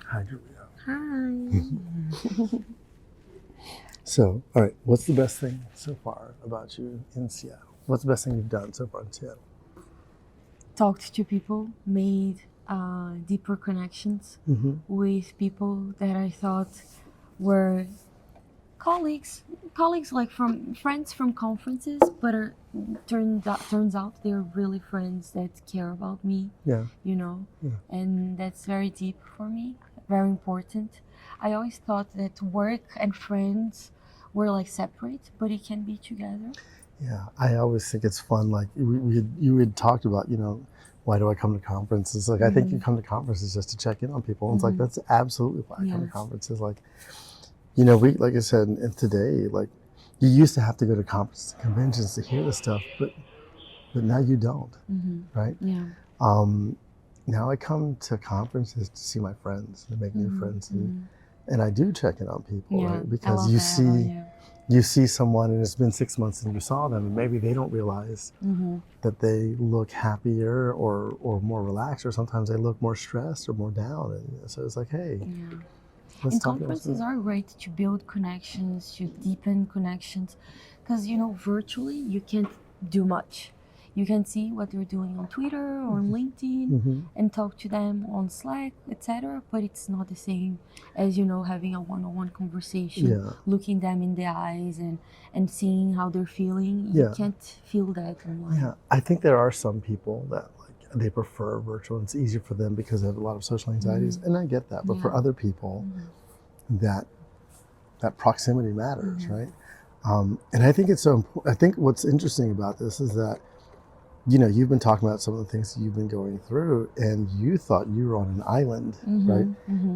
Hi, Julia. Hi. So, all right, what's the best thing so far about you in Seattle? What's the best thing you've done so far in Seattle? Talked to people, made deeper connections with people that I thought were colleagues like from friends from conferences, but turns out they're really friends that care about me, Yeah. and that's very deep for me, very important. I always thought that work and friends were like separate, but it can be together. Yeah, I always think it's fun. Like you had talked about, why do I come to conferences? Like I think you come to conferences just to check in on people. And it's like that's absolutely why I come to Yes. conferences. Like, like I said, and today, like you used to have to go to conferences and conventions to hear this stuff, but now you don't, right? Yeah. Now I come to conferences to see my friends and make new friends, and I do check in on people, Yeah, right? I Because love that about you. you see someone and it's been 6 months and you saw them, and maybe they don't realize that they look happier or more relaxed, or sometimes they look more stressed or more down, and so it's like, hey, Yeah. let's And talk about conferences something. are great to build connections, to deepen connections, because virtually you can't do much. You can see what they're doing on Twitter or on LinkedIn and talk to them on Slack, etc. But it's not the same as having a one-on-one conversation, Yeah, looking them in the eyes and seeing how they're feeling. You yeah, can't feel that online. yeah. I think there are some people that like they prefer virtual, and it's easier for them because they have a lot of social anxieties, and I get that. But for Yeah. other people, that proximity matters, right? And I think it's so important. I think what's interesting about this is that, you've been talking about some of the things that you've been going through, and you thought you were on an island, right?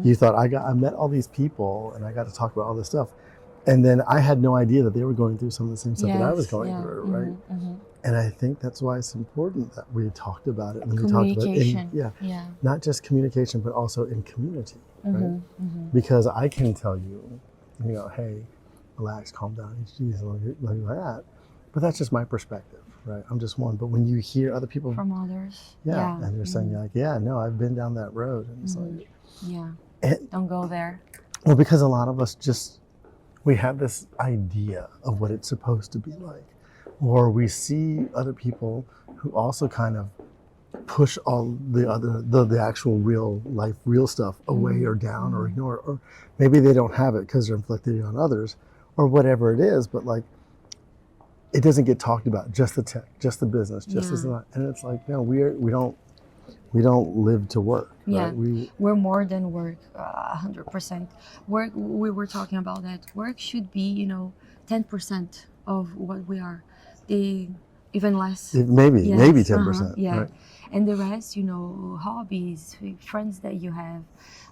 You thought I met all these people and I got to talk about all this stuff. And then I had no idea that they were going through some of the same stuff that I was Yes. going Yeah. through, right? And I think that's why it's important that we talked about it, and we talked about it Communication. Yeah. not just communication, but also in community, right? Because I can tell you, hey, relax, calm down, geez, like that. But that's just my perspective, right? I'm just one. But when you hear other people, From others. yeah, and they're saying like, yeah, no, I've been down that road, and it's like, Yeah. and, Don't go there. well, because a lot of us we have this idea of what it's supposed to be like, or we see other people who also kind of push all the actual real stuff away or down or ignore it, or maybe they don't have it because they're inflicting it on others or whatever it is, but like it doesn't get talked about, just the tech, just the business, just this and that. And it's like, no, we don't live to work, Yeah. right? We're more than work, 100%. Work, we were talking about that. Work should be, 10% of what we are. The, even less. Maybe Yes. 10%, Yeah. right? And the rest, hobbies, friends that you have,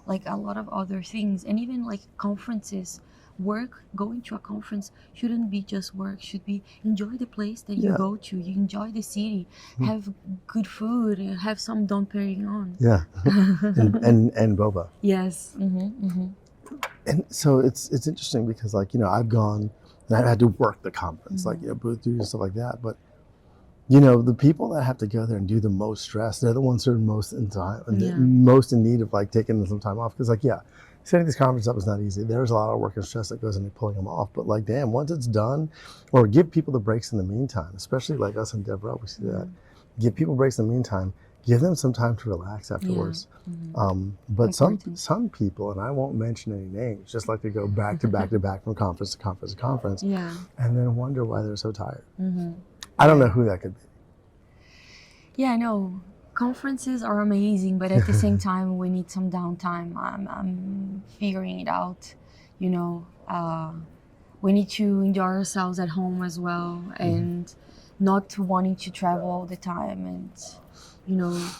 like a lot of other things, and even like conferences. Work, going to a conference shouldn't be just work, should be enjoy the place that you Yeah. go to, you enjoy the city, have good food, have some Dom Perignon. Yeah. and boba. Yes. And so it's interesting because, like, I've gone and I've had to work the conference, like, booth duty and stuff like that. But the people that have to go there and do the most stress, they're the ones who are most in time and Yeah. most in need of like taking some time off. Because, like, yeah, setting these conferences up is not easy. There's a lot of work and stress that goes into pulling them off. But, like, damn, once it's done, or give people the breaks in the meantime, especially like us and Deborah, we see that. Give people breaks in the meantime. Give them some time to relax afterwards. But some people, and I won't mention any names, just like to go back to back to back from conference to conference to conference, Yeah. and then wonder why they're so tired. I don't know who that could be. Yeah, I know. Conferences are amazing, but at the same time, we need some downtime. I'm figuring it out. We need to enjoy ourselves at home as well, and not wanting to travel all the time and,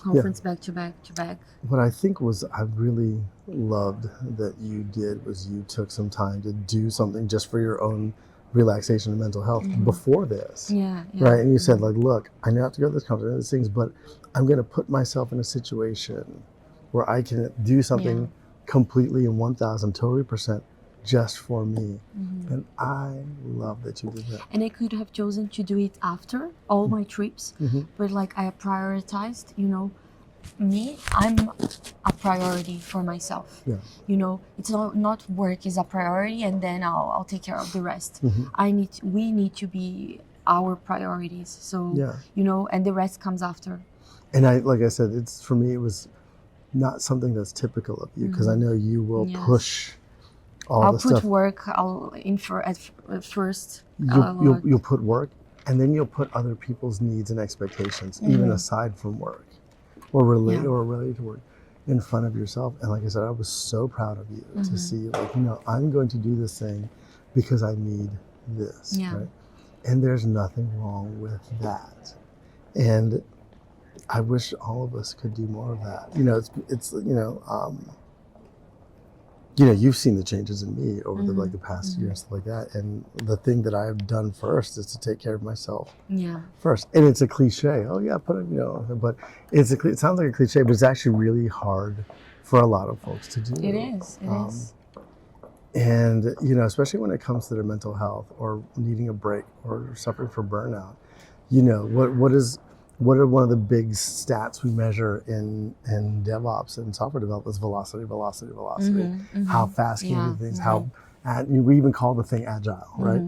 conference back to back to back. What I think I really loved that you did was you took some time to do something just for your own relaxation and mental health before this. Yeah. Right. And you said, like, look, I know I have to go to this conference and these things, but I'm going to put myself in a situation where I can do something completely and 1,000 totally percent just for me. And I love that you did that. And I could have chosen to do it after all my trips, but like I prioritized, me, I'm a priority for myself. Yeah. You know, it's not work is a priority and then I'll take care of the rest. We need to be our priorities. So, Yeah. you know, and the rest comes after. And like I said, it's for me, it was not something that's typical of you, because I know you will Yes. push all I'll the put stuff. work. At first. You'll put work, and then you'll put other people's needs and expectations, even aside from work, or related to work, in front of yourself. And like I said, I was so proud of you to see, like, you know, I'm going to do this thing because I need this, right? And there's nothing wrong with that. And I wish all of us could do more of that. You know, it's you've seen the changes in me over the past year and stuff like that. And the thing that I've done first is to take care of myself. Yeah. First, and it's a cliche. Oh yeah, but it sounds like a cliche, but it's actually really hard for a lot of folks to do. It is. It is. And you know, especially when it comes to their mental health or needing a break or suffering from burnout. You know, what are one of the big stats we measure in DevOps and software development is velocity. How fast can you do things? We even call the thing agile, right?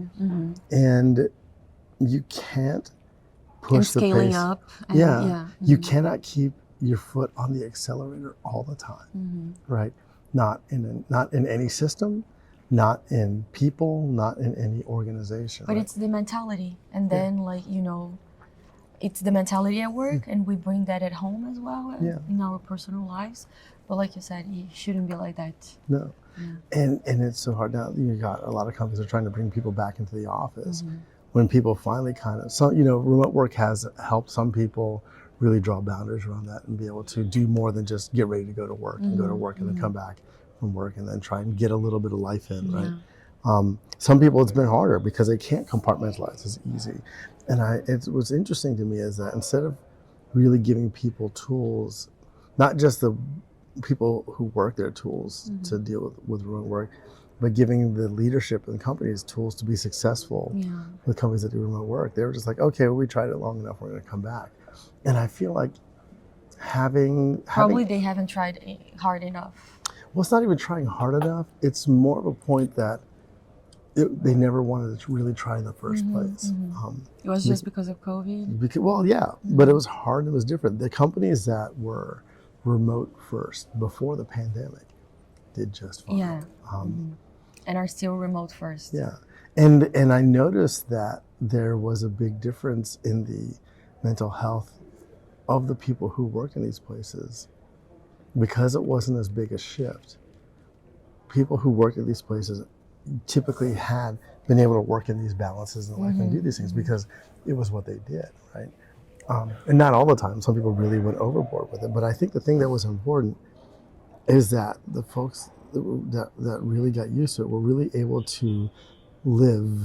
And you can't push the pace. Up. You cannot keep your foot on the accelerator all the time, right? Not in any system, not in people, not in any organization. But it's the mentality, and then it's the mentality at work, and we bring that at home as well, in our personal lives. But like you said, it shouldn't be like that. No. And it's so hard now. You got a lot of companies are trying to bring people back into the office. When people finally remote work has helped some people really draw boundaries around that and be able to do more than just get ready to go to work and go to work and then come back from work and then try and get a little bit of life in, right? Some people it's been harder because they can't compartmentalize as easy. And what's interesting to me is that instead of really giving people tools, not just the people who work their tools to deal with remote work, but giving the leadership and companies tools to be successful with companies that do remote work. They were just like, okay, well, we tried it long enough, we're going to come back. And I feel like probably they haven't tried hard enough. Well, it's not even trying hard enough. It's more of a point that they never wanted to really try in the first place. It was just because of COVID? But it was hard and it was different. The companies that were remote first before the pandemic did just fine. And are still remote first. Yeah. And I noticed that there was a big difference in the mental health of the people who work in these places because it wasn't as big a shift. People who worked at these places typically had been able to work in these balances in life and do these things because it was what they did, right? And not all the time. Some people really went overboard with it. But I think the thing that was important is that the folks that really got used to it were really able to live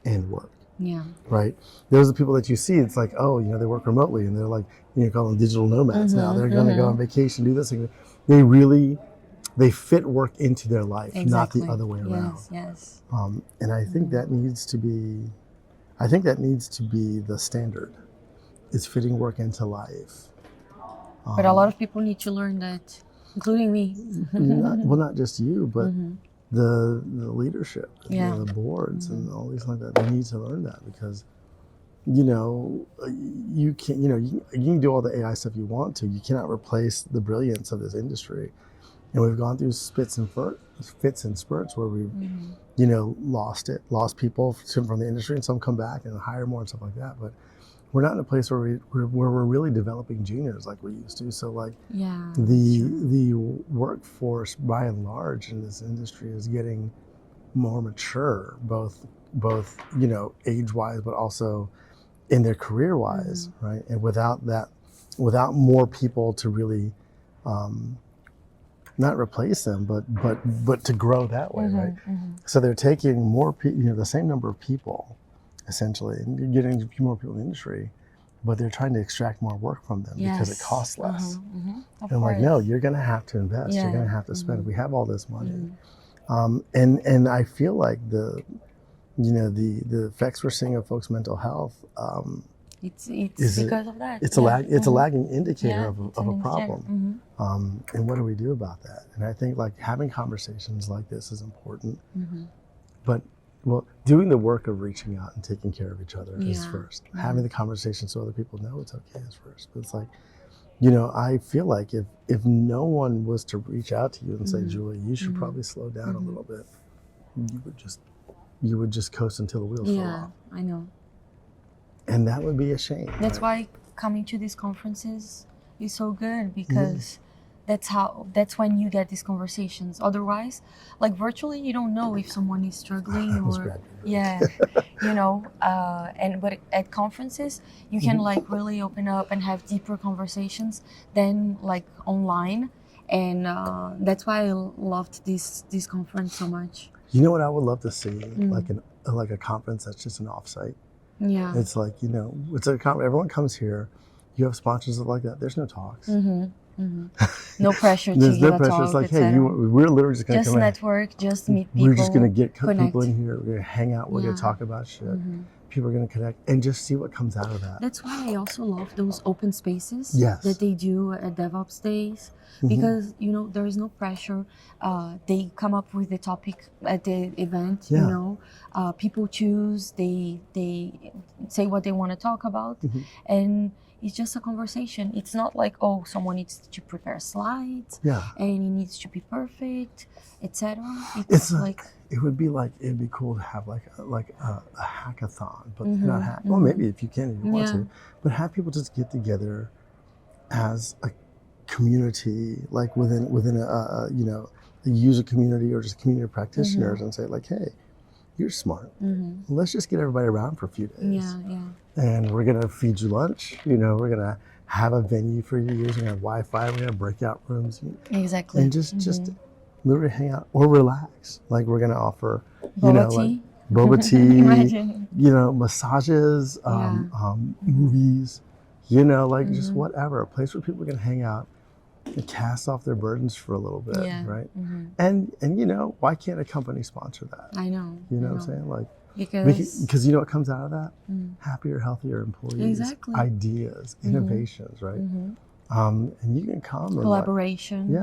and work. Yeah. Right? Those are the people that you see, it's like, oh, they work remotely and they're like, call them digital nomads now. They're going to go on vacation, do this thing. They fit work into their life, not the other way around. Yes. And I think that needs to be the standard, is fitting work into life. But a lot of people need to learn that, including me. Not just you, but the leadership, the boards and all these like that. They need to learn that because, you can do all the AI stuff you want to. You cannot replace the brilliance of this industry. And we've gone through fits and spurts where we've, lost people from the industry, and some come back and hire more and stuff like that. But we're not in a place where we're really developing juniors like we used to. So the workforce by and large in this industry is getting more mature, both age-wise, but also in their career-wise, right? And without more people to really not replace them, but to grow that way, right? So they're taking more people, the same number of people, essentially, and getting a few more people in the industry, but they're trying to extract more work from them because it costs less. And I'm like, no, you're going to have to invest. You're going to have to spend. We have all this money, and I feel like the effects we're seeing of folks' mental health It's Is it? because of that. It's a it's a lagging indicator Yeah, of it's a an indicator. problem. And what do we do about that? And I think like having conversations like this is important, but well, doing the work of reaching out and taking care of each other is first. Having the conversation so other people know it's okay is first. But it's like, you know, I feel like if no one was to reach out to you and say, Julia, you should probably slow down a little bit, you would just coast until the wheels fall off. I know. And that would be a shame. That's why coming to these conferences is so good, because that's when you get these conversations. Otherwise, like virtually, you don't know if someone is struggling or you know. But at conferences, you can like really open up and have deeper conversations than like online, and that's why I loved this conference so much. You know what I would love to see, like a conference that's just an offsite. Yeah, it's like, you know, it's a everyone comes here. You have sponsors like that. There's no talks. No pressure to There's give no a pressure. talk, It's like, hey, we're literally just gonna just come network, just meet people. We're just gonna get connect. people in here. We're gonna hang out. We're gonna talk about shit. People are gonna connect and just see what comes out of that. That's why I also love those open spaces that they do at DevOps Days, because you know there is no pressure. They come up with the topic at the event. You know, people choose. They say what they want to talk about, and it's just a conversation. It's not like, oh, someone needs to prepare slides, and it needs to be perfect, etc. It's like it'd be cool to have like a hackathon, but not hack. Well, maybe if you can, if you want to, but have people just get together as a community, like within a you know, a user community or just community practitioners, and say like, hey, you're smart. Let's just get everybody around for a few days. And we're gonna feed you lunch. You know, we're gonna have a venue for you. We're gonna have Wi-Fi. We're gonna have breakout rooms. Exactly. And just literally hang out or relax. Like we're gonna offer, you know, like boba tea. You know, massages, movies. You know, like just whatever. A place where people can hang out and cast off their burdens for a little bit, right? And you know, why can't a company sponsor that? I know. You know what I'm saying? Like because you know what comes out of that? Happier, healthier employees, ideas, innovations, right? And you can come and collaboration.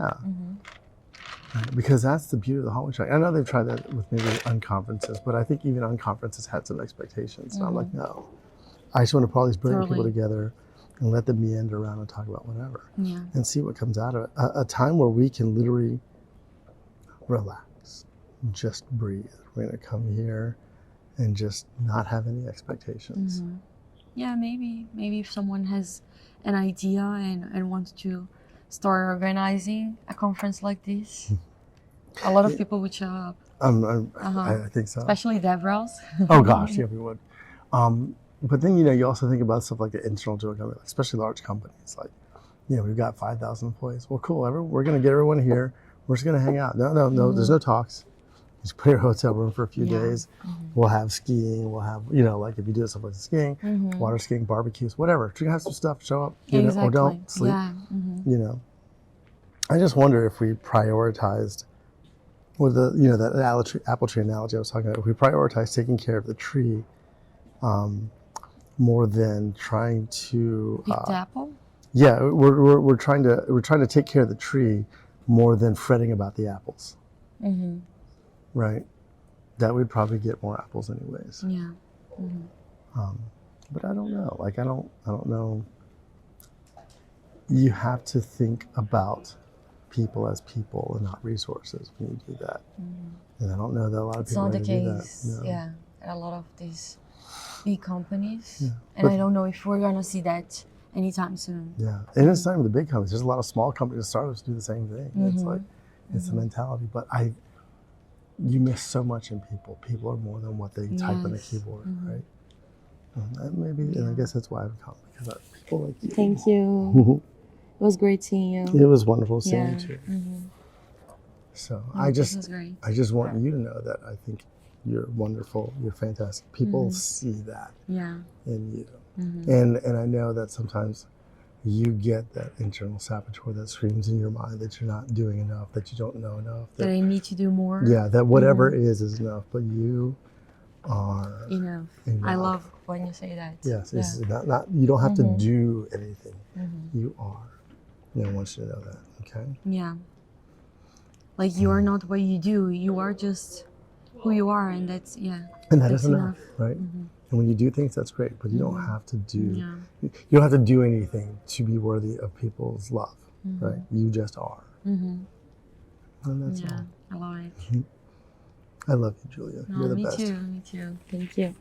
Because that's the beauty of the hallway track. I know they've tried that with maybe unconferences, but I think even unconferences had some expectations. And I'm like, no, I just want to put all these brilliant people together and let them meander around and talk about whatever, and see what comes out of it. A time where we can literally relax, just breathe. We're gonna come here and just not have any expectations. Yeah, maybe if someone has an idea and wants to start organizing a conference like this, a lot of people would show up. I think so. Especially DevRels. Oh gosh, yeah, we would. But then, you know, you also think about stuff like the internal to a company, especially large companies. Like, you know, we've got 5,000 employees. Well, cool. We're going to get everyone here. We're just going to hang out. No. There's no talks. Just put your hotel room for a few days. We'll have skiing. We'll have, you know, like if you do stuff like skiing, water skiing, barbecues, whatever. Just have some stuff. Show up, you know, or don't sleep. You know, I just wonder if we prioritized, with the, you know, that apple tree analogy I was talking about. If we prioritize taking care of the tree, more than trying to pick the apple. Yeah, we're trying to take care of the tree more than fretting about the apples. Right? That we'd probably get more apples anyways. Yeah. But I don't know. Like I don't know. You have to think about people as people and not resources when you do that. And I don't know that a lot of people do that. It's not the case. No. Yeah, a lot of these big companies, and I don't know if we're gonna see that anytime soon. Yeah, and it's not even the big companies. There's a lot of small companies, startups do the same thing. It's like it's a mentality, but you miss so much in people. People are more than what they type on a keyboard, right? And I guess that's why I've come, because people like you. Thank you. It was great seeing you. It was wonderful seeing you too. So I just want you to know that I think you're wonderful. You're fantastic. People see that in you. And I know that sometimes you get that internal saboteur that screams in your mind that you're not doing enough, that you don't know enough. That I need to do more. Yeah, that whatever it is enough. But you are enough. enough. I love when you say that. Yes, Yeah. it's not you don't have to do anything. You are. I want you to know that, okay? Yeah. Like you are not what you do. You are just who you are, and that's And that that's is enough, right? And when you do things, that's great, but you don't have to do. Yeah. You don't have to do anything to be worthy of people's love, right? You just are, and that's all. I love it. I love you, Julia. No, You're the me best. too. Me too. Thank you.